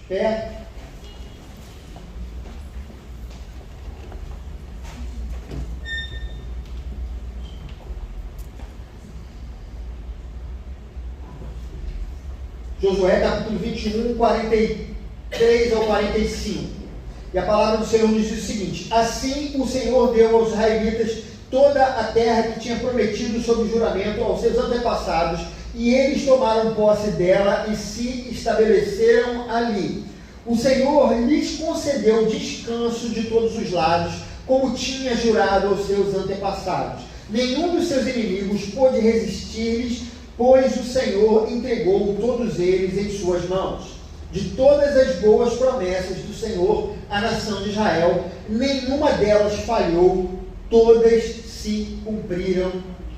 pé. Josué capítulo 21, 43 ao 45. E a palavra do Senhor nos diz o seguinte: assim o Senhor deu aos israelitas toda a terra que tinha prometido sob juramento aos seus antepassados, e eles tomaram posse dela e se estabeleceram ali. O Senhor lhes concedeu descanso de todos os lados, como tinha jurado aos seus antepassados. Nenhum dos seus inimigos pôde resistir-lhes, pois o Senhor entregou todos eles em suas mãos. De todas as boas promessas do Senhor à nação de Israel, nenhuma delas falhou, todas se cumpriram.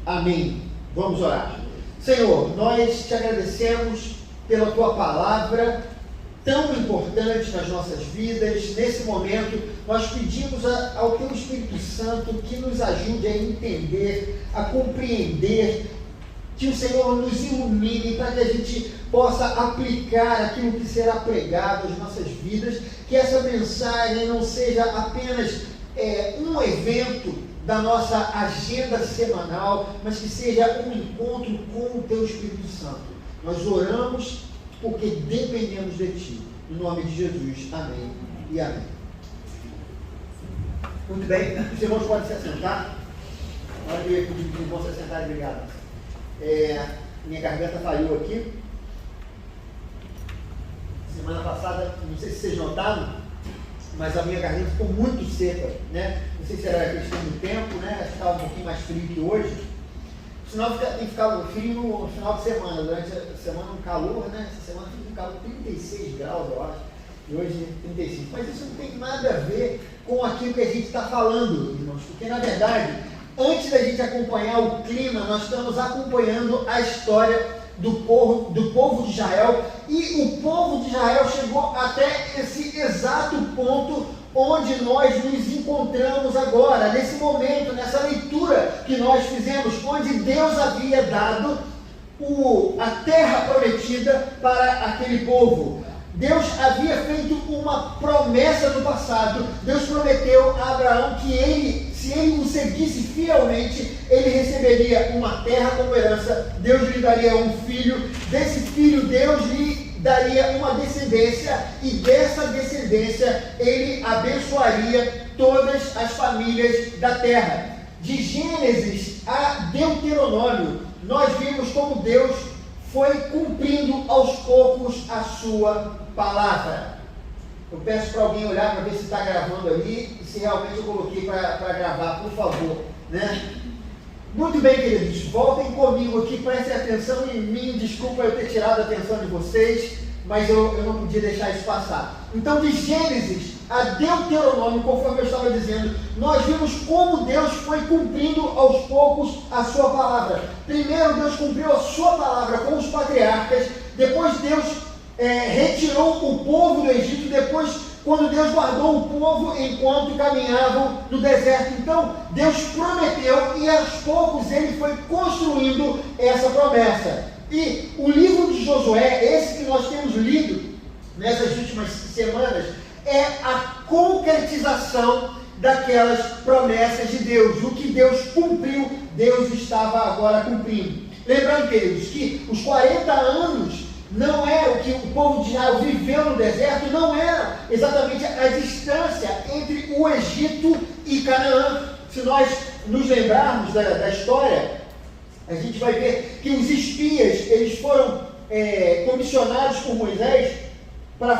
Amém. Vamos orar. Senhor, nós te agradecemos pela tua palavra tão importante nas nossas vidas. Nesse momento, nós pedimos ao teu Espírito Santo que nos ajude a entender, a compreender, que o Senhor nos ilumine para que a gente possa aplicar aquilo que será pregado às nossas vidas, que essa mensagem não seja apenas um evento da nossa agenda semanal, mas que seja um encontro com o teu Espírito Santo. Nós oramos porque dependemos de ti. Em nome de Jesus. Amém e amém. Muito bem, os irmãos podem se assentar. Olha, eu ia pedir que os irmãos se assentarem, obrigado. Minha garganta falhou aqui. Semana passada, não sei se vocês notaram, mas a minha garganta ficou muito seca, né? Não sei se era questão do tempo, né? Acho que estava um pouquinho mais frio que hoje. Sinal tem ficado frio no final de semana. Durante a semana um calor, né? Essa semana tem ficado 36 graus, eu acho. E hoje 35. Mas isso não tem nada a ver com aquilo que a gente está falando, irmãos. Porque, na verdade, antes da gente acompanhar o clima, nós estamos acompanhando a história do povo de Israel, e o povo de Israel chegou até esse exato ponto onde nós nos encontramos agora, nesse momento, nessa leitura que nós fizemos, onde Deus havia dado a terra prometida para aquele povo. Deus havia feito uma promessa no passado. Deus prometeu a Abraão que se ele o seguisse fielmente, ele receberia uma terra como herança. Deus lhe daria um filho. Desse filho, Deus lhe daria uma descendência, e dessa descendência ele abençoaria todas as famílias da terra. De Gênesis a Deuteronômio, nós vimos como Deus foi cumprindo aos poucos a sua palavra. Eu peço para alguém olhar para ver se está gravando ali, e se realmente eu coloquei para gravar, por favor, né? Muito bem, queridos, voltem comigo aqui, prestem atenção em mim. Desculpa eu ter tirado a atenção de vocês, mas eu não podia deixar isso passar. Então, de Gênesis a Deuteronômio, conforme eu estava dizendo, nós vimos como Deus foi cumprindo aos poucos a sua palavra. Primeiro, Deus cumpriu a sua palavra com os patriarcas. Depois, Deus retirou o povo do Egito. Depois, quando Deus guardou o povo enquanto caminhavam no deserto. Então, Deus prometeu, e aos poucos ele foi construindo essa promessa. E o livro de Josué, esse que nós temos lido nessas últimas semanas, é a concretização daquelas promessas de Deus. O que Deus cumpriu, Deus estava agora cumprindo. Lembrando, queridos, que os 40 anos não era o que o povo de Israel viveu no deserto, não era exatamente a distância entre o Egito e Canaã. Se nós nos lembrarmos da história, a gente vai ver que os espias, eles foram comissionados por Moisés para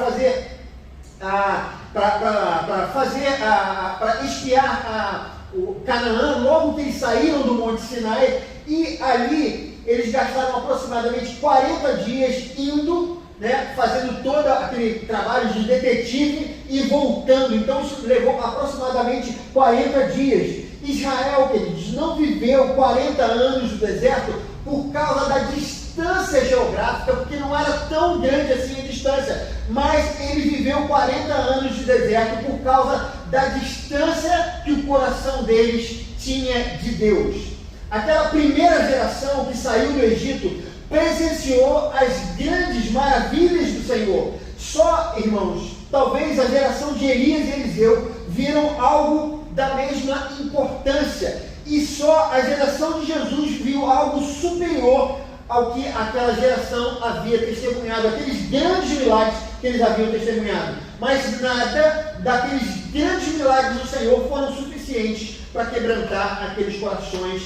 espiar o Canaã, logo que eles saíram do Monte Sinai, e ali eles gastaram aproximadamente 40 dias indo, né, fazendo todo aquele trabalho de detetive e voltando. Então isso levou aproximadamente 40 dias. Israel, queridos, não viveu 40 anos no deserto por causa da distância geográfica, porque não era tão grande assim a distância, mas ele viveu 40 anos de deserto por causa da distância que o coração deles tinha de Deus. Aquela primeira geração que saiu do Egito presenciou as grandes maravilhas do Senhor. Só irmãos, talvez a geração de Elias e Eliseu viram algo da mesma importância, e só a geração de Jesus viu algo superior ao que aquela geração havia testemunhado, aqueles grandes milagres que eles haviam testemunhado. Mas nada daqueles grandes milagres do Senhor foram suficientes para quebrantar aqueles corações.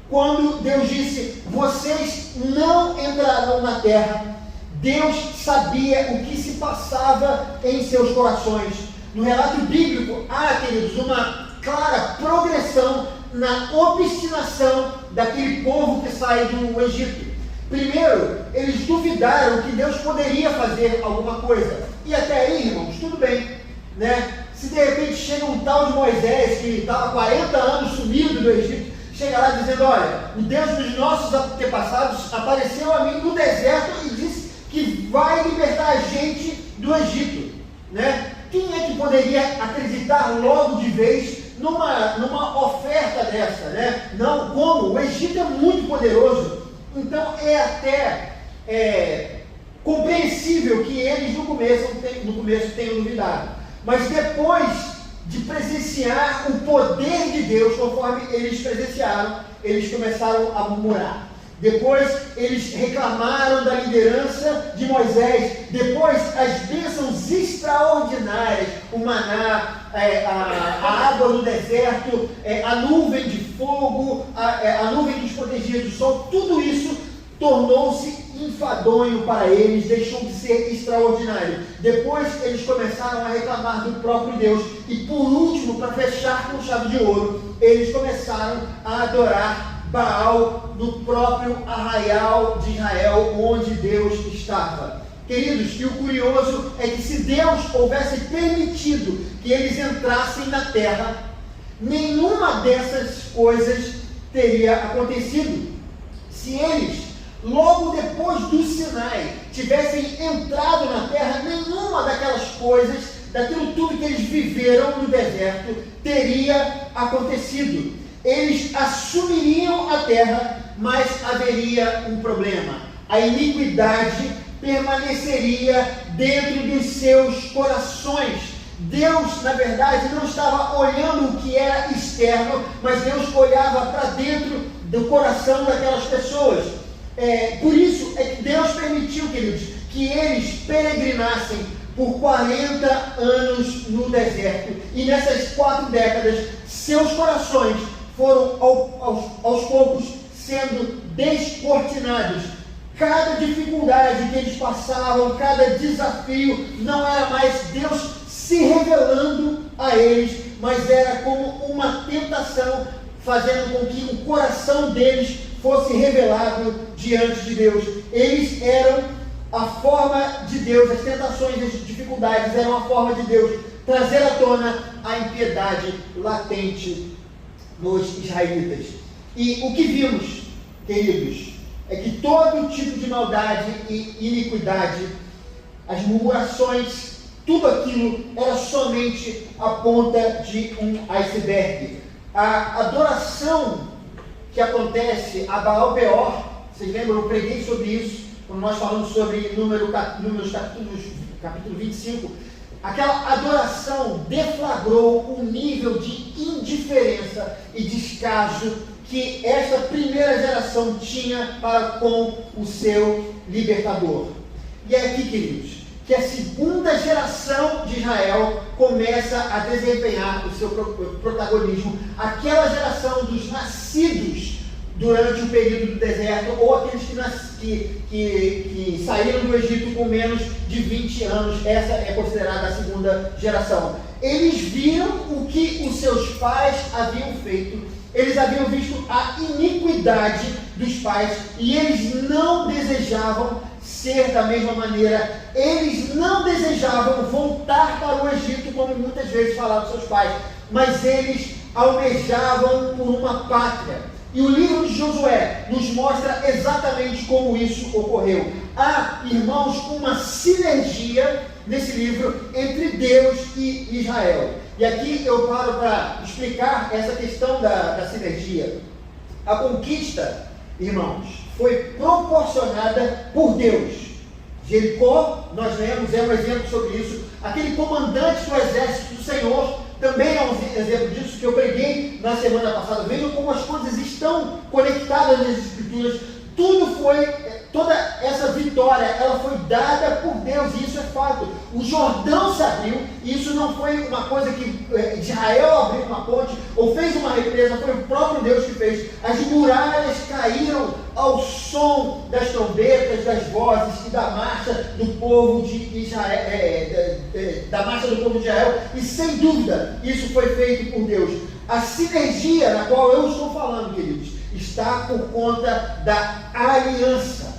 Quando Deus disse: vocês não entrarão na terra, Deus sabia o que se passava em seus corações. No relato bíblico há, queridos, uma clara progressão na obstinação daquele povo que sai do Egito. Primeiro, eles duvidaram que Deus poderia fazer alguma coisa. E até aí, irmãos, tudo bem, né? Se de repente chega um tal de Moisés, que estava 40 anos sumido do Egito, chega lá dizendo: olha, o Deus dos nossos antepassados apareceu a mim no deserto e disse que vai libertar a gente do Egito, né? Quem é que poderia acreditar logo de vez numa oferta dessa, né? Não, como? O Egito é muito poderoso. Então é até compreensível que eles no começo tenham duvidado. Mas depois de presenciar o poder de Deus, conforme eles presenciaram, eles começaram a murmurar. Depois eles reclamaram da liderança de Moisés. Depois as bênçãos extraordinárias, o maná, a água no deserto, a nuvem de fogo, a nuvem que os protegia do sol, tudo isso tornou-se enfadonho para eles, deixou de ser extraordinário. Depois eles começaram a reclamar do próprio Deus. E por último, para fechar com chave de ouro, eles começaram a adorar Baal no próprio arraial de Israel, onde Deus estava. Queridos, e o curioso é que se Deus houvesse permitido que eles entrassem na terra, nenhuma dessas coisas teria acontecido. Se eles, logo depois do Sinai, tivessem entrado na terra, nenhuma daquelas coisas, daquilo tudo que eles viveram no deserto, teria acontecido. Eles assumiriam a terra, mas haveria um problema. A iniquidade permaneceria dentro dos seus corações. Deus, na verdade, não estava olhando o que era externo, mas Deus olhava para dentro do coração daquelas pessoas. Por isso é que Deus permitiu, queridos, que eles peregrinassem por 40 anos no deserto. E nessas 4 décadas, seus corações foram aos poucos sendo descortinados. Cada dificuldade que eles passavam, cada desafio, não era mais Deus se revelando a eles, mas era como uma tentação, fazendo com que o coração deles fosse revelado diante de Deus. Eles eram a forma de Deus, as tentações e as dificuldades eram a forma de Deus trazer à tona a impiedade latente nos israelitas. E o que vimos, queridos, é que todo tipo de maldade e iniquidade, as murmurações, tudo aquilo era somente a ponta de um iceberg. A adoração que acontece a Baal Peor, vocês lembram, eu preguei sobre isso, quando nós falamos sobre Números capítulo 25, aquela adoração deflagrou um nível de indiferença e descaso que esta primeira geração tinha para com o seu libertador. E é aqui, queridos, que a segunda geração de Israel começa a desempenhar o seu protagonismo. Aquela geração dos nascidos durante o período do deserto, ou aqueles que saíram do Egito com menos de 20 anos, essa é considerada a segunda geração. Eles viram o que os seus pais haviam feito, eles haviam visto a iniquidade dos pais, e eles não desejavam ser da mesma maneira, eles não desejavam voltar para o Egito, como muitas vezes falaram seus pais, mas eles almejavam por uma pátria. E o livro de Josué nos mostra exatamente como isso ocorreu. Há, irmãos, uma sinergia nesse livro entre Deus e Israel. E aqui eu paro para explicar essa questão da sinergia. A conquista, irmãos, foi proporcionada por Deus. Jericó, nós lemos, é um exemplo sobre isso. Aquele comandante do exército do Senhor também é um exemplo disso que eu preguei na semana passada. Vejam como as coisas estão conectadas nas Escrituras. Toda essa vitória, ela foi dada por Deus, e isso é fato. O Jordão se abriu, e isso não foi uma coisa que Israel abriu uma ponte, ou fez uma represa, foi o próprio Deus que fez. As muralhas caíram ao som das trombetas, das vozes e da marcha do povo de Israel, da marcha do povo de Israel, e sem dúvida, isso foi feito por Deus. A sinergia na qual eu estou falando, queridos, está por conta da aliança.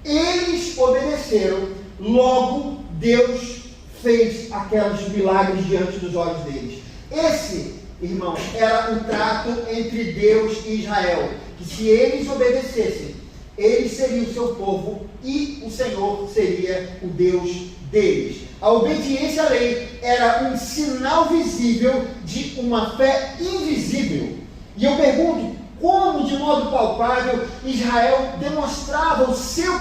Eles obedeceram, logo Deus fez aqueles milagres diante dos olhos deles. Esse, irmãos, era um trato entre Deus e Israel, que se eles obedecessem, eles seriam o seu povo e o Senhor seria o Deus deles. A obediência à lei era um sinal visível de uma fé invisível. E eu pergunto, como de modo palpável Israel demonstrava o seu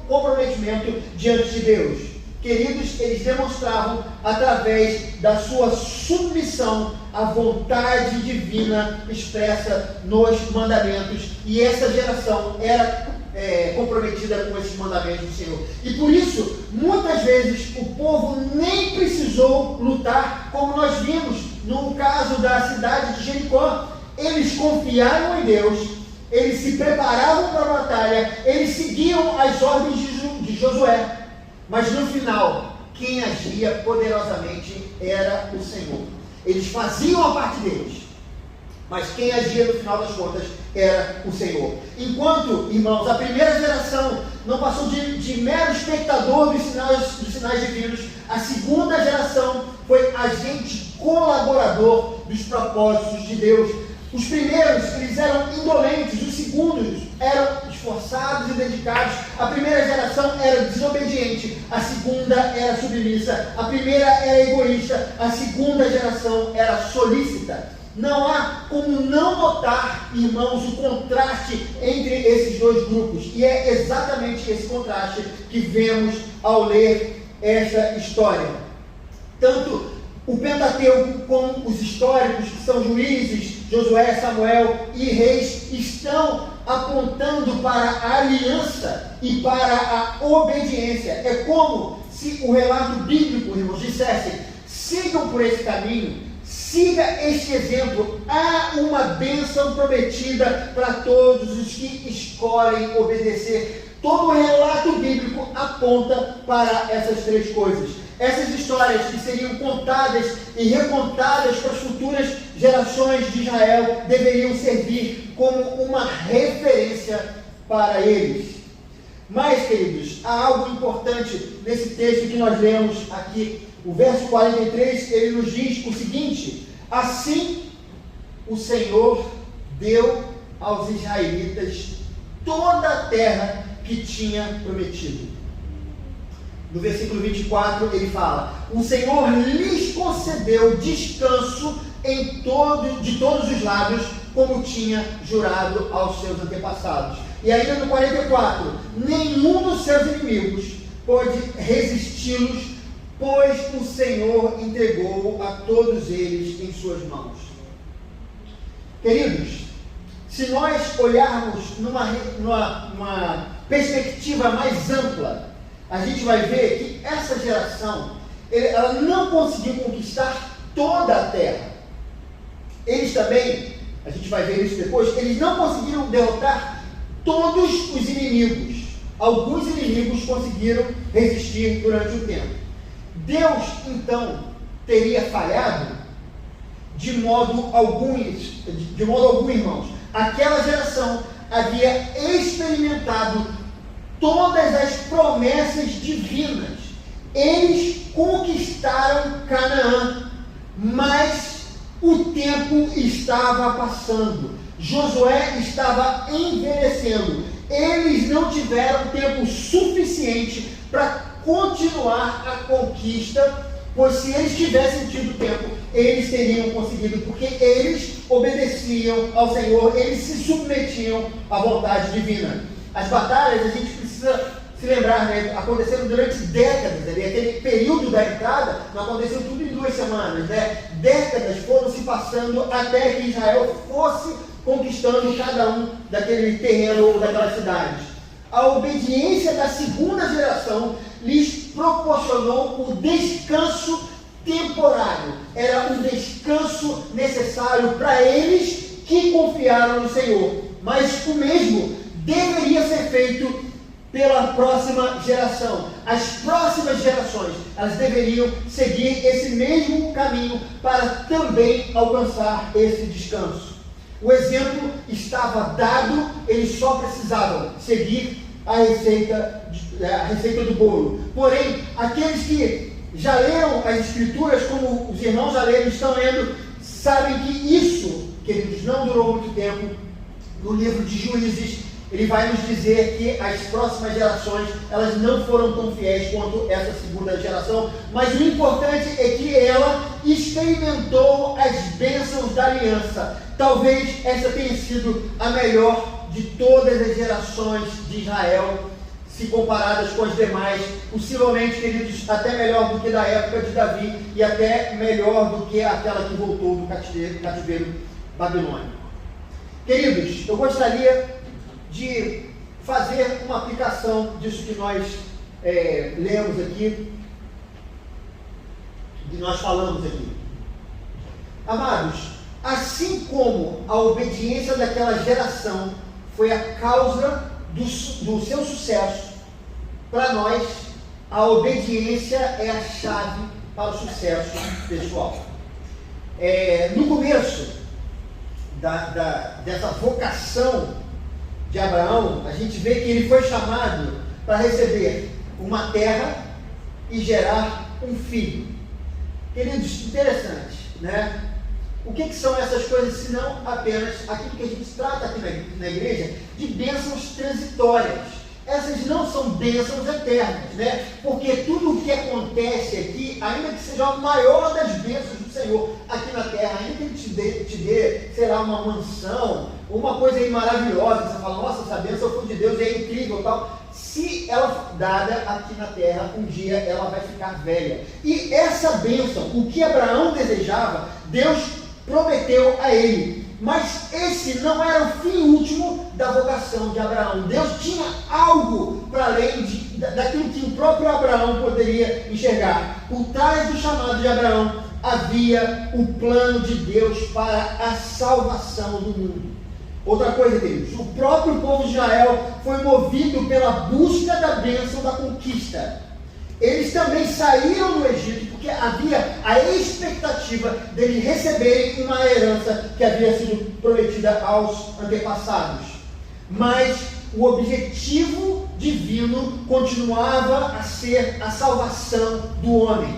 comprometimento diante de Deus? Queridos, eles demonstravam através da sua submissão à vontade divina expressa nos mandamentos, e essa geração era comprometida com esses mandamentos do Senhor. E por isso, muitas vezes, o povo nem precisou lutar, como nós vimos no caso da cidade de Jericó. Eles confiaram em Deus, eles se preparavam para a batalha, eles seguiam as ordens de Josué, mas no final, quem agia poderosamente era o Senhor. Eles faziam a parte deles, mas quem agia no final das contas era o Senhor. Enquanto, irmãos, a primeira geração não passou de mero espectador dos sinais divinos, a segunda geração foi agente colaborador dos propósitos de Deus. Os primeiros, eles eram indolentes, os segundos eram esforçados e dedicados. A primeira geração era desobediente, a segunda era submissa. A primeira era egoísta, a segunda geração era solícita. Não há como não notar, irmãos, o contraste entre esses dois grupos. E é exatamente esse contraste que vemos ao ler esta história. Tanto o Pentateuco como os históricos, que são Juízes, Josué, Samuel e Reis, estão apontando para a aliança e para a obediência. É como se o relato bíblico, irmãos, dissesse: sigam por esse caminho, siga este exemplo. Há uma bênção prometida para todos os que escolhem obedecer. Todo o relato bíblico aponta para essas três coisas. Essas histórias que seriam contadas e recontadas para as futuras gerações de Israel deveriam servir como uma referência para eles. Mas, queridos, há algo importante nesse texto que nós lemos aqui. O verso 43, ele nos diz o seguinte: assim o Senhor deu aos israelitas toda a terra que tinha prometido. No versículo 24 ele fala: o Senhor lhes concedeu descanso de todos os lados, como tinha jurado aos seus antepassados. E ainda no 44, nenhum dos seus inimigos pôde resisti-los, pois o Senhor entregou a todos eles em suas mãos. Queridos, se nós olharmos numa perspectiva mais ampla, a gente vai ver que essa geração, ela não conseguiu conquistar toda a terra. Eles também, a gente vai ver isso depois, eles não conseguiram derrotar todos os inimigos. Alguns inimigos conseguiram resistir durante o tempo. Deus, então, teria falhado? De modo algum, irmãos. Aquela geração havia experimentado todas as promessas divinas. Eles conquistaram Canaã, mas o tempo estava passando. Josué estava envelhecendo. Eles não tiveram tempo suficiente para continuar a conquista, pois se eles tivessem tido tempo, eles teriam conseguido, porque eles obedeciam ao Senhor, eles se submetiam à vontade divina. As batalhas, a gente precisa se lembrar, né, aconteceram durante décadas, ali, aquele período da entrada, não aconteceu tudo em 2 semanas, né? Décadas foram se passando até que Israel fosse conquistando cada um daquele terreno ou daquelas cidades. A obediência da segunda geração lhes proporcionou o descanso temporário. Era um descanso necessário para eles que confiaram no Senhor. Mas o mesmo deveria ser feito pela próxima geração. As próximas gerações, elas deveriam seguir esse mesmo caminho para também alcançar esse descanso. O exemplo estava dado, eles só precisavam seguir a receita do bolo. Porém, aqueles que já leram as Escrituras, como os irmãos já leram, estão lendo, sabem que isso, queridos, não durou muito tempo. No livro de Juízes, ele vai nos dizer que as próximas gerações, elas não foram tão fiéis quanto essa segunda geração, mas o importante é que ela experimentou as bênçãos da aliança. Talvez essa tenha sido a melhor de todas as gerações de Israel, se comparadas com as demais, possivelmente, queridos, até melhor do que da época de Davi e até melhor do que aquela que voltou do cativeiro babilônico. Queridos, eu gostaria de fazer uma aplicação disso que nós lemos aqui, que nós falamos aqui. Amados, assim como a obediência daquela geração foi a causa do seu sucesso, para nós, a obediência é a chave para o sucesso pessoal. No começo dessa vocação de Abraão, a gente vê que ele foi chamado para receber uma terra e gerar um filho. Queridos, interessante, né? O que são essas coisas, senão apenas aquilo que a gente trata aqui na igreja de bênçãos transitórias. Essas não são bênçãos eternas, né? Porque tudo o que acontece aqui, ainda que seja a maior das bênçãos do Senhor aqui na terra, ainda que Ele te dê, sei lá, uma mansão, uma coisa aí maravilhosa, você fala, nossa, essa bênção foi de Deus, é incrível, tal. Se ela for dada aqui na terra, um dia ela vai ficar velha. E essa bênção, o que Abraão desejava, Deus prometeu a ele. Mas esse não era o fim último da vocação de Abraão. Deus tinha algo para além daquilo que o próprio Abraão poderia enxergar. Por trás do chamado de Abraão havia o plano de Deus para a salvação do mundo. Outra coisa, queridos, o próprio povo de Israel foi movido pela busca da bênção da conquista. Eles também saíram do Egito porque havia a expectativa deles receberem uma herança que havia sido prometida aos antepassados. Mas o objetivo divino continuava a ser a salvação do homem.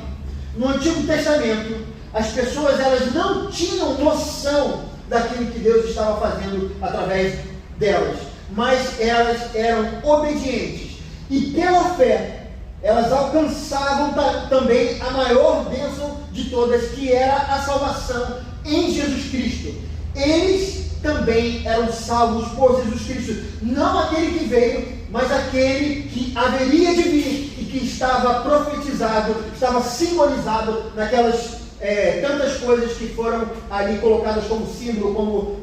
No Antigo Testamento, as pessoas elas não tinham noção daquilo que Deus estava fazendo através delas, mas elas eram obedientes. E pela fé, elas alcançavam também a maior bênção de todas, que era a salvação em Jesus Cristo. Eles também eram salvos por Jesus Cristo. Não aquele que veio, mas aquele que haveria de vir e que estava profetizado, estava simbolizado naquelas tantas coisas que foram ali colocadas como símbolo, como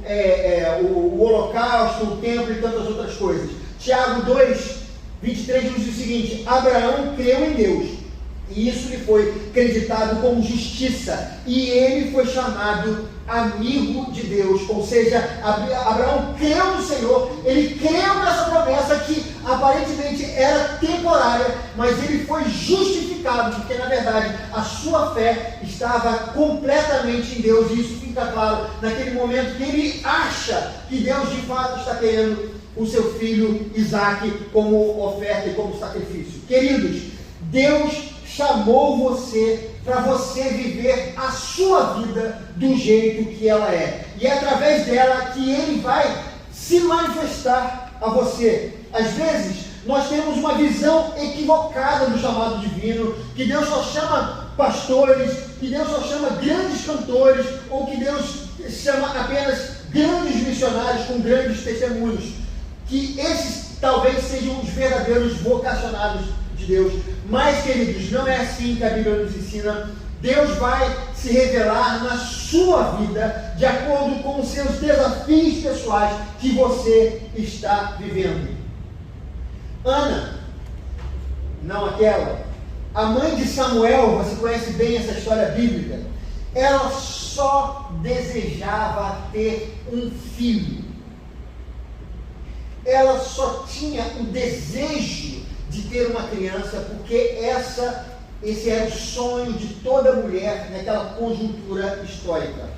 o holocausto, o templo e tantas outras coisas. Tiago 2, 23 diz o seguinte: Abraão creu em Deus, e isso lhe foi acreditado como justiça, e ele foi chamado amigo de Deus. Ou seja, Abraão creu no Senhor, ele creu nessa promessa que aparentemente era temporária, mas ele foi justificado, porque na verdade a sua fé estava completamente em Deus, e isso fica claro naquele momento que ele acha que Deus de fato está querendo o seu filho Isaque como oferta e como sacrifício. Queridos, Deus chamou você para você viver a sua vida do jeito que ela é. E é através dela que Ele vai se manifestar a você. Às vezes, nós temos uma visão equivocada do chamado divino, que Deus só chama pastores, que Deus só chama grandes cantores, ou que Deus chama apenas grandes missionários com grandes testemunhos. Que esses talvez sejam os verdadeiros vocacionados de Deus. Mas, queridos, não é assim que a Bíblia nos ensina. Deus vai se revelar na sua vida de acordo com os seus desafios pessoais que você está vivendo. Ana, não aquela, a mãe de Samuel, você conhece bem essa história bíblica, ela só desejava ter um filho. Ela só tinha o desejo de ter uma criança, porque esse era o sonho de toda mulher naquela conjuntura histórica.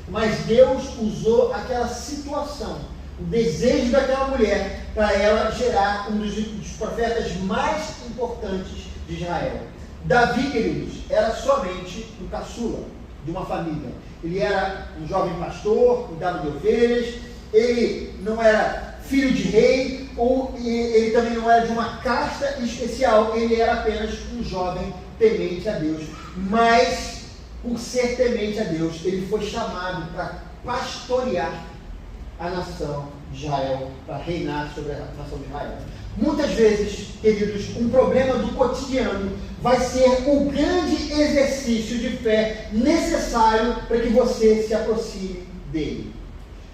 Mas Deus usou aquela situação, o desejo daquela mulher, para ela gerar um dos profetas mais importantes de Israel. Davi, queridos, era somente um caçula de uma família. Ele era um jovem pastor, cuidava de ovelhas, ele não era filho de rei, ou ele também não era de uma casta especial, ele era apenas um jovem temente a Deus. Mas, por ser temente a Deus, ele foi chamado para pastorear a nação de Israel, para reinar sobre a nação de Israel. Muitas vezes, queridos, um problema do cotidiano vai ser o grande exercício de fé necessário para que você se aproxime dele,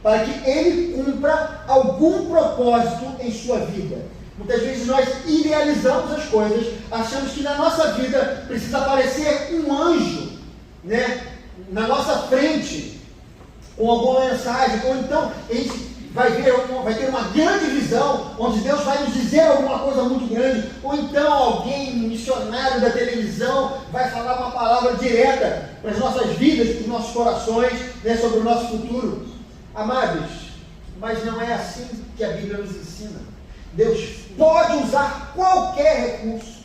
para que ele cumpra algum propósito em sua vida. Muitas vezes nós idealizamos as coisas, achamos que na nossa vida precisa aparecer um anjo, né, na nossa frente, com alguma mensagem, ou então a gente vai ter uma grande visão, onde Deus vai nos dizer alguma coisa muito grande, ou então alguém, um missionário da televisão, vai falar uma palavra direta para as nossas vidas, para os nossos corações, né, sobre o nosso futuro. Amados, mas não é assim que a Bíblia nos ensina. Deus pode usar qualquer recurso,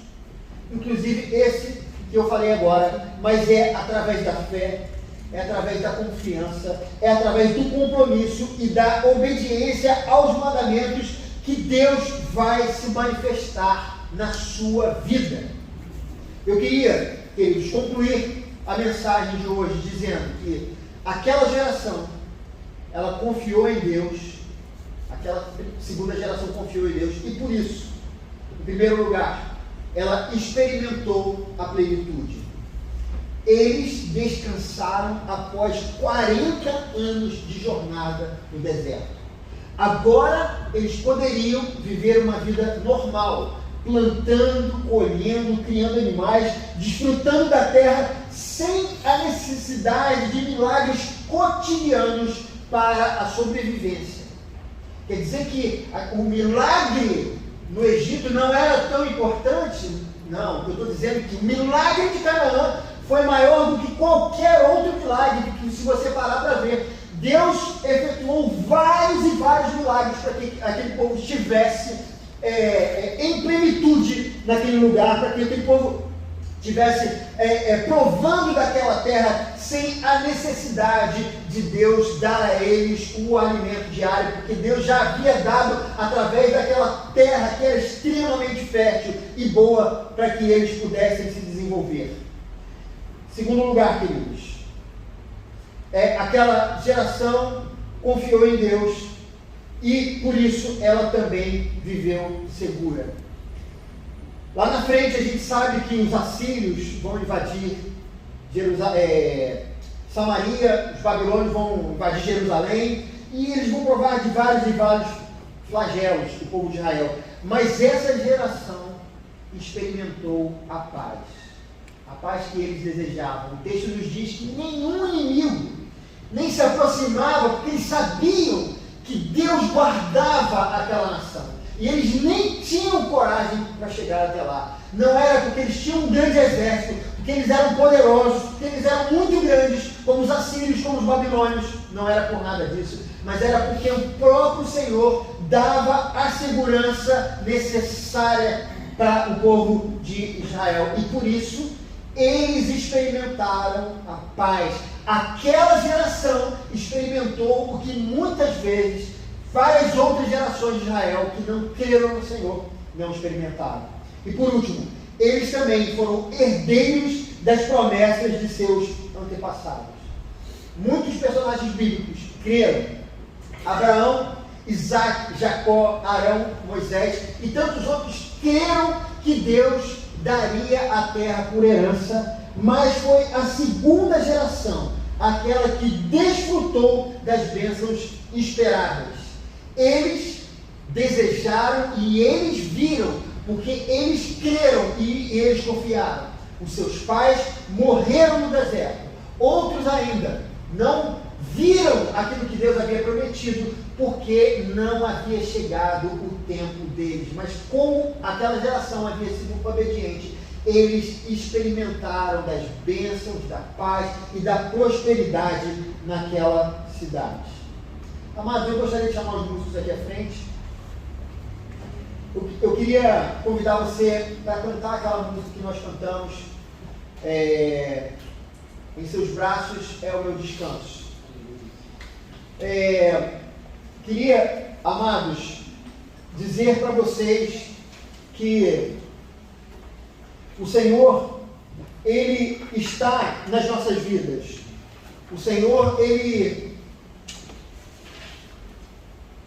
inclusive esse que eu falei agora, mas é através da fé, é através da confiança, é através do compromisso e da obediência aos mandamentos que Deus vai se manifestar na sua vida. Eu queria, queridos, concluir a mensagem de hoje dizendo que aquela geração, ela confiou em Deus, aquela segunda geração confiou em Deus, e por isso, em primeiro lugar, ela experimentou a plenitude. Eles descansaram após 40 anos de jornada no deserto. Agora eles poderiam viver uma vida normal, plantando, colhendo, criando animais, desfrutando da terra, sem a necessidade de milagres cotidianos para a sobrevivência. Quer dizer que o milagre no Egito não era tão importante? Não, eu estou dizendo é que o milagre de Canaã foi maior do que qualquer outro milagre, que se você parar para ver, Deus efetuou vários e vários milagres para que aquele povo estivesse em plenitude naquele lugar, para que aquele povo estivesse provando daquela terra sem a necessidade de Deus dar a eles o alimento diário, porque Deus já havia dado através daquela terra que era extremamente fértil e boa para que eles pudessem se desenvolver. Segundo lugar, queridos, aquela geração confiou em Deus e por isso ela também viveu segura. Lá na frente a gente sabe que os assírios vão invadir Samaria, os babilônios vão invadir Jerusalém e eles vão provar de vários e vários flagelos do povo de Israel. Mas essa geração experimentou a paz que eles desejavam. O texto nos diz que nenhum inimigo nem se aproximava, porque eles sabiam que Deus guardava aquela nação. E eles nem tinham coragem para chegar até lá. Não era porque eles tinham um grande exército, porque eles eram poderosos, porque eles eram muito grandes, como os assírios, como os babilônios. Não era por nada disso, mas era porque o próprio Senhor dava a segurança necessária para o povo de Israel. E por isso, eles experimentaram a paz. Aquela geração experimentou o que muitas vezes várias outras gerações de Israel que não creram no Senhor não experimentaram. E por último, eles também foram herdeiros das promessas de seus antepassados. Muitos personagens bíblicos creram. Abraão Isaac, Jacó, Arão, Moisés e tantos outros creram que Deus daria a terra por herança, mas foi a segunda geração, aquela que desfrutou das bênçãos esperadas. Eles desejaram e eles viram, porque eles creram e eles confiaram. Os seus pais morreram no deserto. Outros ainda não viram aquilo que Deus havia prometido, porque não havia chegado o tempo deles. Mas como aquela geração havia sido obediente, eles experimentaram das bênçãos, da paz e da prosperidade naquela cidade. Amados, eu gostaria de chamar os músicos aqui à frente. Eu queria convidar você para cantar aquela música que nós cantamos, Em Seus Braços é o Meu Descanso. Queria, amados, dizer para vocês que o Senhor, Ele está nas nossas vidas. O Senhor,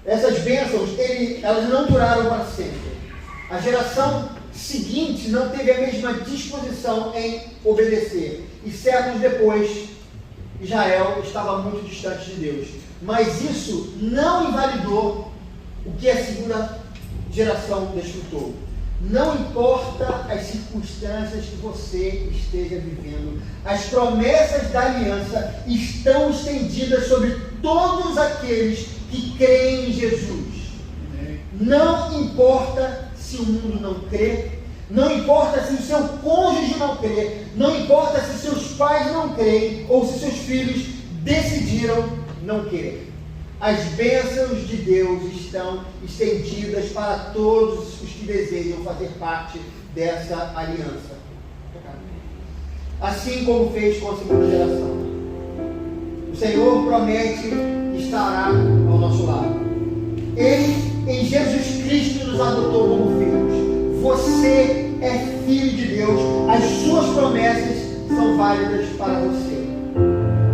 essas bênçãos, elas não duraram para sempre. A geração seguinte não teve a mesma disposição em obedecer. E séculos depois, Israel estava muito distante de Deus. Mas isso não invalidou o que a segunda geração desfrutou. Não importa as circunstâncias que você esteja vivendo, as promessas da aliança estão estendidas sobre todos aqueles que creem em Jesus. Não importa se o mundo não crê, não importa se o seu cônjuge não crê, não importa se seus pais não creem ou se seus filhos decidiram não crer. As bênçãos de Deus estão estendidas para todos os que desejam fazer parte dessa aliança. Assim como fez com a segunda geração. O Senhor promete estará ao nosso lado. Ele, em Jesus Cristo, nos adotou como filhos. Você é filho de Deus. As suas promessas são válidas para você.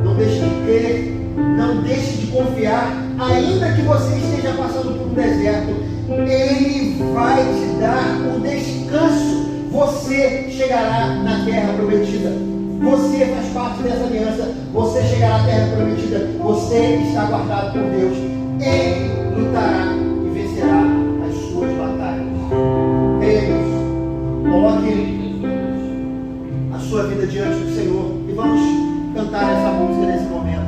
Não deixe de crer. Não deixe de confiar, ainda que você esteja passando por um deserto, Ele vai te dar o descanso. Você chegará na terra prometida. Você faz parte dessa aliança. Você chegará à terra prometida. Você está guardado por Deus. Ele lutará e vencerá as suas batalhas. Deus, coloque a sua vida diante do Senhor e vamos cantar essa música nesse momento.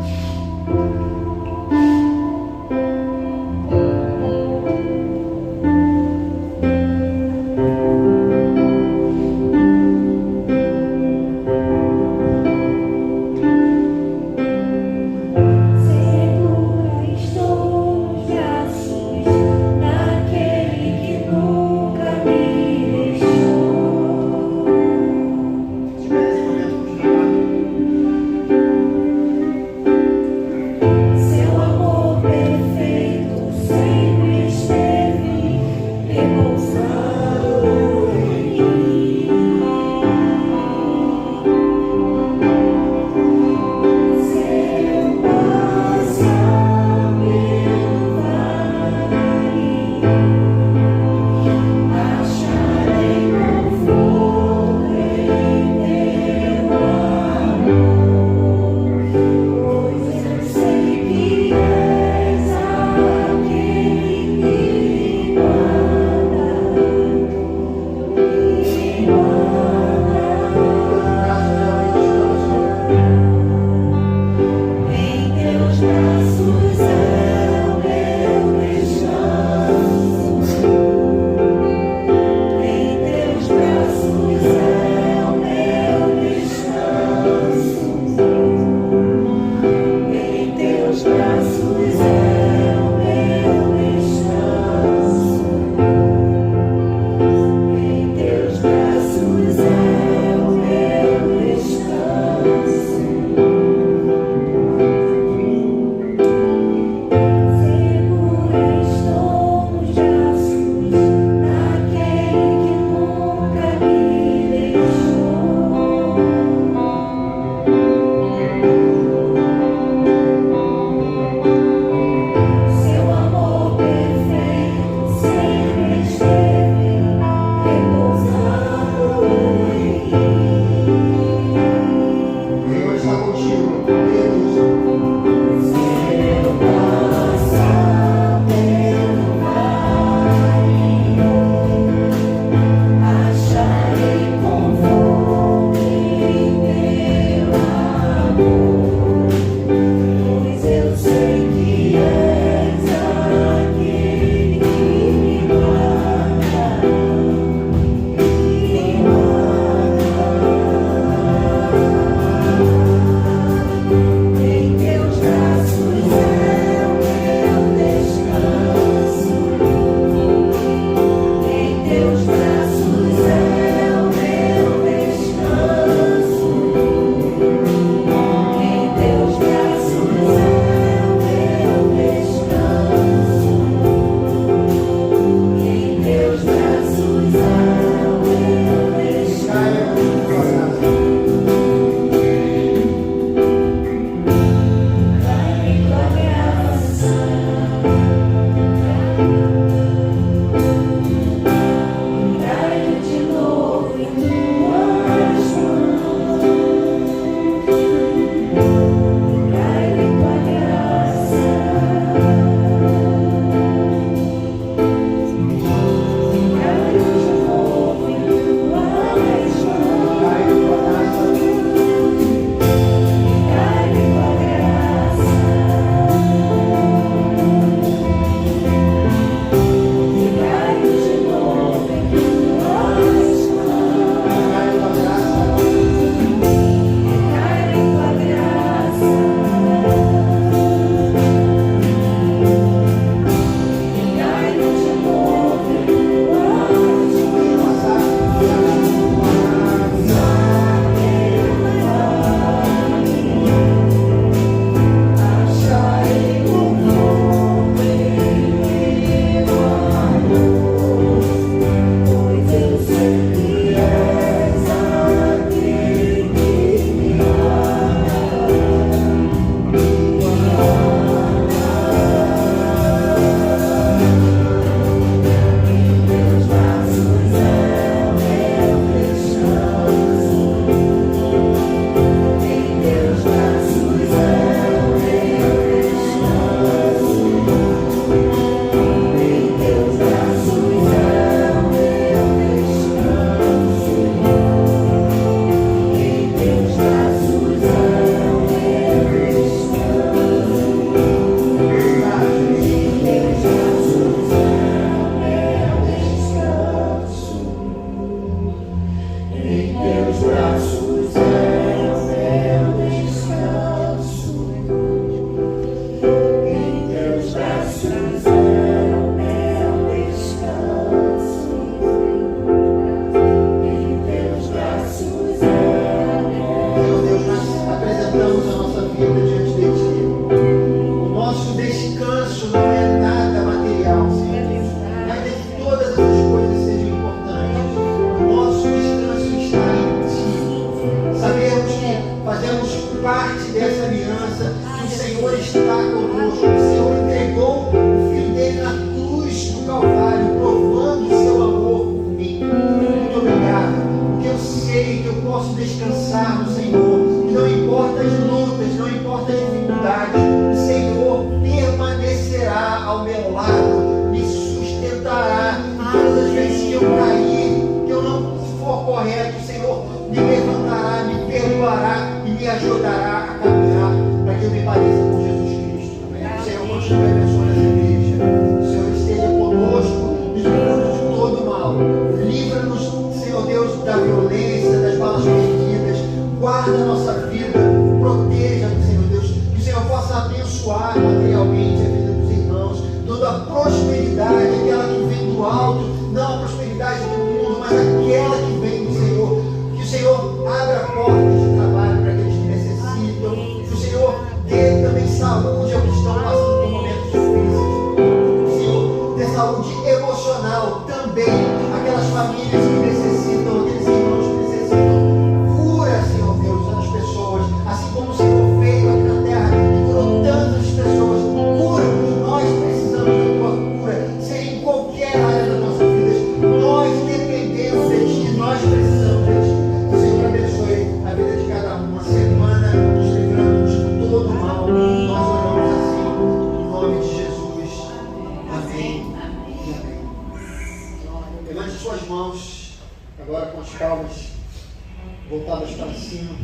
Esse momento sei que eu posso descansar no Senhor. E não importa as lutas, não importa as dificuldades, o Senhor permanecerá ao meu lado, me sustentará. E todas as vezes que eu cair, que eu não for correto, o Senhor me levantará, me perdoará e me ajudará a caminhar para que eu me pareça com Jesus Cristo. O Senhor continue abençoando essa igreja. O Senhor esteja conosco, nos livrando de todo mal. Livra-nos, Senhor Deus, da violência, das balas perdidas. Guarda a nossa vida, proteja-nos, Senhor Deus. Que o Senhor possa abençoar materialmente a vida dos irmãos, toda a prosperidade, aquela que vem do alto, não a prosperidade do mundo, mas aquela que vem do Senhor. Que o Senhor abra portas de trabalho para aqueles que necessitam. Que o Senhor dê também saúde aos que estão passando por momentos difíceis. Que o Senhor dê saúde emocional também àquelas famílias que necessitam, aqueles irmãos que necessitam. Cura, Senhor Deus, as pessoas, assim como o Senhor veio aqui na terra e curou tantas pessoas. Cura-nos, nós precisamos da tua cura, seja em qualquer área da nossa vida. Nós dependemos de ti, nós precisamos de ti. O Senhor abençoe a vida de cada um, uma semana nos livrando de todo o mal. Nós oramos assim, em nome de Jesus. Amém. Amém. Levante suas mãos, agora com as palmas voltadas para cima.